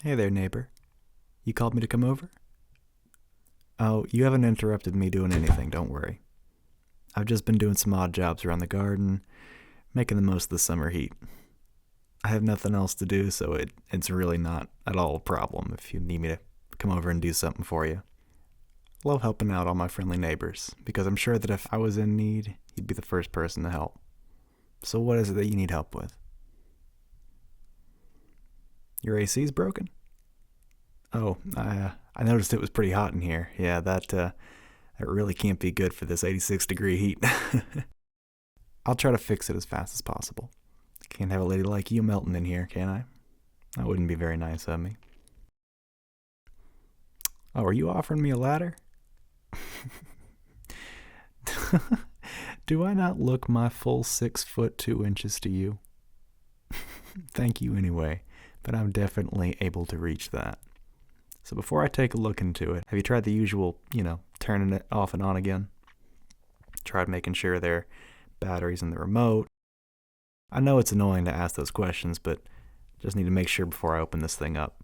Hey there, neighbor. You called me to come over? Oh, you haven't interrupted me doing anything, don't worry. I've just been doing some odd jobs around the garden, making the most of the summer heat. I have nothing else to do, so it's really not at all a problem if you need me to come over and do something for you. I love helping out all my friendly neighbors, because I'm sure that if I was in need, you'd be the first person to help. So what is it that you need help with? Your AC's broken? Oh, I noticed it was pretty hot in here. Yeah, that really can't be good for this 86-degree heat. I'll try to fix it as fast as possible. Can't have a lady like you melting in here, can I? That wouldn't be very nice of me. Oh, are you offering me a ladder? Do I not look my full 6 foot 2 inches to you? Thank you anyway, but I'm definitely able to reach that. So before I take a look into it, have you tried the usual, turning it off and on again? Tried making sure there are batteries in the remote? I know it's annoying to ask those questions, but just need to make sure before I open this thing up.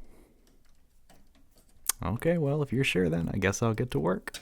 Okay, well, if you're sure then, I guess I'll get to work.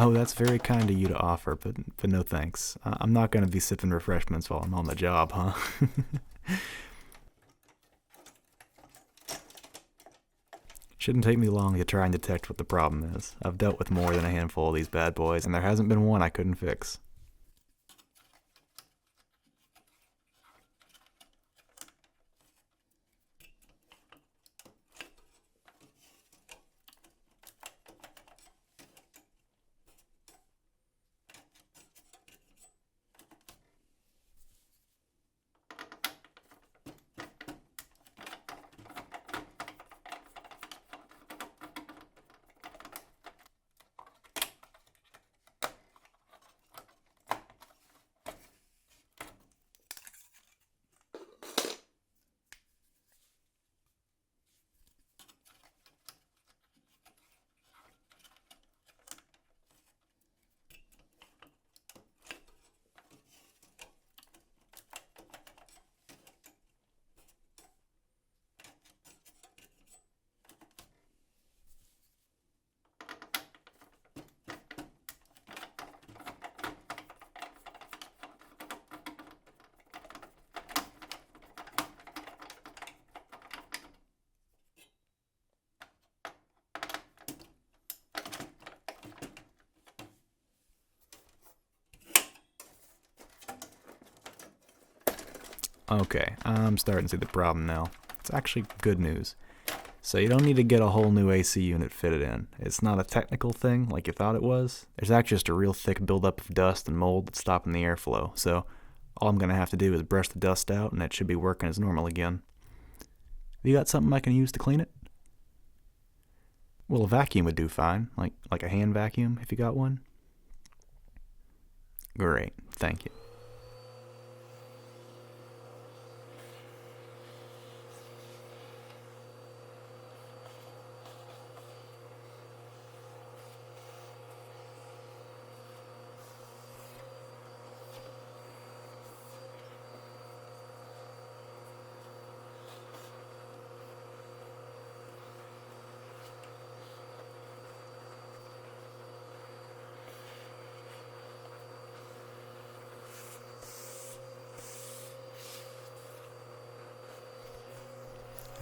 Oh, that's very kind of you to offer, but no thanks. I'm not going to be sipping refreshments while I'm on the job, huh? Shouldn't take me long to try and detect what the problem is. I've dealt with more than a handful of these bad boys, and there hasn't been one I couldn't fix. Okay, I'm starting to see the problem now. It's actually good news. So you don't need to get a whole new AC unit fitted in. It's not a technical thing like you thought it was. There's actually just a real thick buildup of dust and mold that's stopping the airflow. So all I'm going to have to do is brush the dust out and it should be working as normal again. Have you got something I can use to clean it? Well, a vacuum would do fine, like a hand vacuum if you got one. Great, thank you.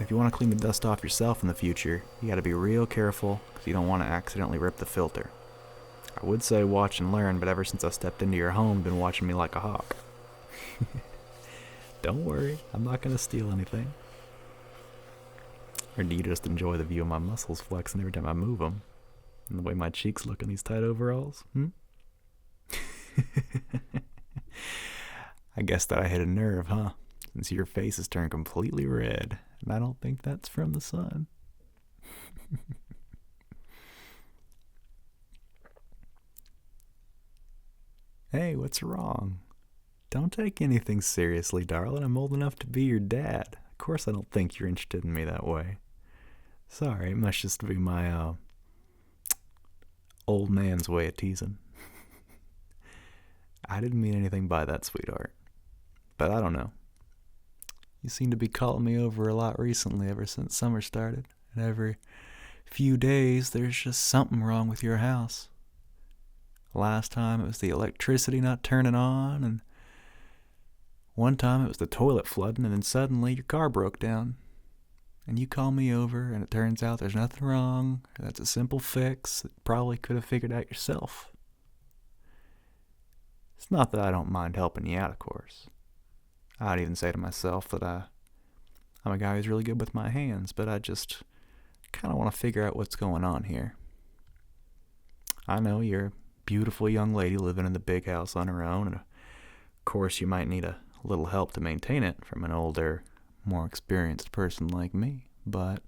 If you want to clean the dust off yourself in the future, you gotta be real careful because you don't want to accidentally rip the filter. I would say watch and learn, but ever since I stepped into your home, you've been watching me like a hawk. Don't worry, I'm not gonna steal anything. Or do you just enjoy the view of my muscles flexing every time I move them? And the way my cheeks look in these tight overalls? I guess that I hit a nerve, huh? Since your face has turned completely red, and I don't think that's from the sun. Hey, what's wrong? Don't take anything seriously, darling. I'm old enough to be your dad. Of course I don't think you're interested in me that way. Sorry, it must just be my, old man's way of teasing. I didn't mean anything by that, sweetheart. But I don't know. You seem to be calling me over a lot recently ever since summer started. And every few days, there's just something wrong with your house. Last time it was the electricity not turning on, and one time it was the toilet flooding, and then suddenly your car broke down. And you call me over, and it turns out there's nothing wrong. That's a simple fix that you probably could have figured out yourself. It's not that I don't mind helping you out, of course. I'd even say to myself that I'm a guy who's really good with my hands, but I just kind of want to figure out what's going on here. I know you're a beautiful young lady living in the big house on her own, and of course you might need a little help to maintain it from an older, more experienced person like me, but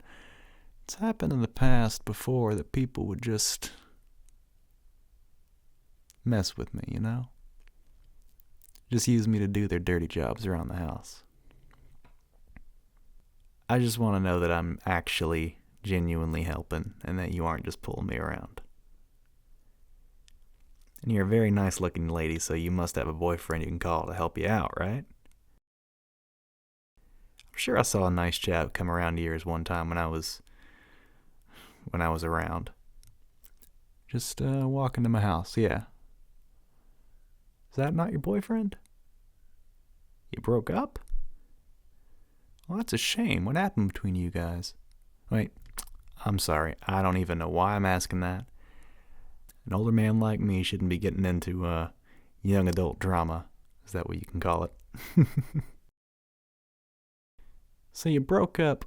it's happened in the past before that people would just mess with me, you know? Just use me to do their dirty jobs around the house. I just want to know that I'm actually genuinely helping and that you aren't just pulling me around. And you're a very nice looking lady, so you must have a boyfriend you can call to help you out, right? I'm sure I saw a nice chap come around to yours one time when I was around. Just walking to my house, yeah. Is that not your boyfriend? You broke up? Well, that's a shame. What happened between you guys? Wait, I'm sorry. I don't even know why I'm asking that. An older man like me shouldn't be getting into young adult drama. Is that what you can call it? So you broke up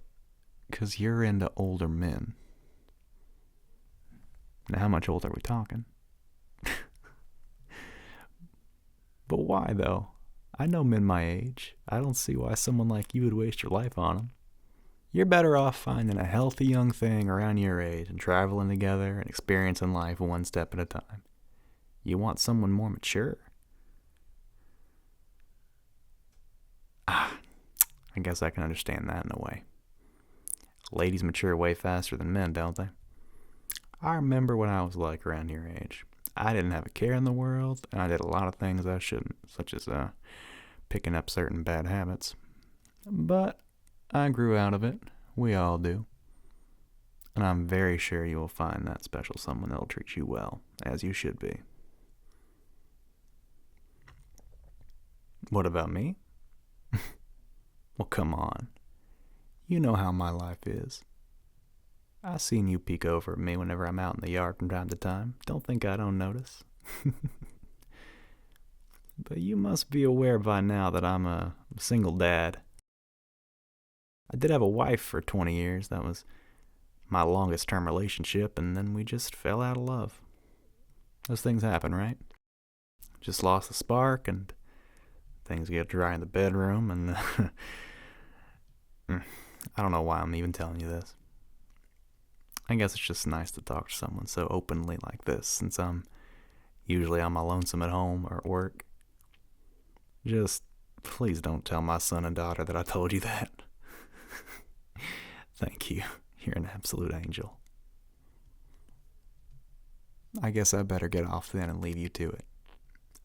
because you're into older men. Now, how much older are we talking? But why, though? I know men my age. I don't see why someone like you would waste your life on them. You're better off finding a healthy young thing around your age and traveling together and experiencing life one step at a time. You want someone more mature? I guess I can understand that in a way. Ladies mature way faster than men, don't they? I remember what I was like around your age. I didn't have a care in the world, and I did a lot of things I shouldn't, such as picking up certain bad habits. But I grew out of it. We all do. And I'm very sure you will find that special someone that'll treat you well, as you should be. What about me? Well, come on. You know how my life is. I seen you peek over at me whenever I'm out in the yard from time to time. Don't think I don't notice. But you must be aware by now that I'm a single dad. I did have a wife for 20 years. That was my longest term relationship, and then we just fell out of love. Those things happen, right? Just lost the spark, and things get dry in the bedroom, and I don't know why I'm even telling you this. I guess it's just nice to talk to someone so openly like this, since I'm usually on my lonesome at home or at work. Just please don't tell my son and daughter that I told you that. Thank you. You're an absolute angel. I guess I better get off then and leave you to it.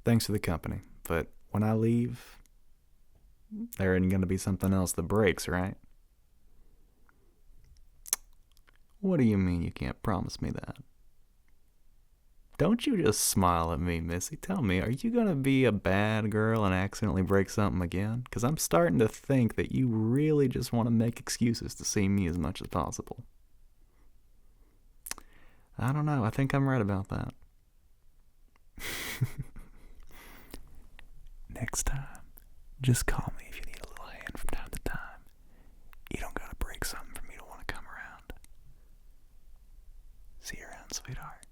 Thanks for the company, but when I leave, there ain't gonna be something else that breaks, right? What do you mean you can't promise me that? Don't you just smile at me, Missy. Tell me, are you gonna be a bad girl and accidentally break something again? Because I'm starting to think that you really just want to make excuses to see me as much as possible. I don't know. I think I'm right about that. Next time, just call me if you need a little hand from time to time. You don't gotta break something for me to want to come around. sweetheart.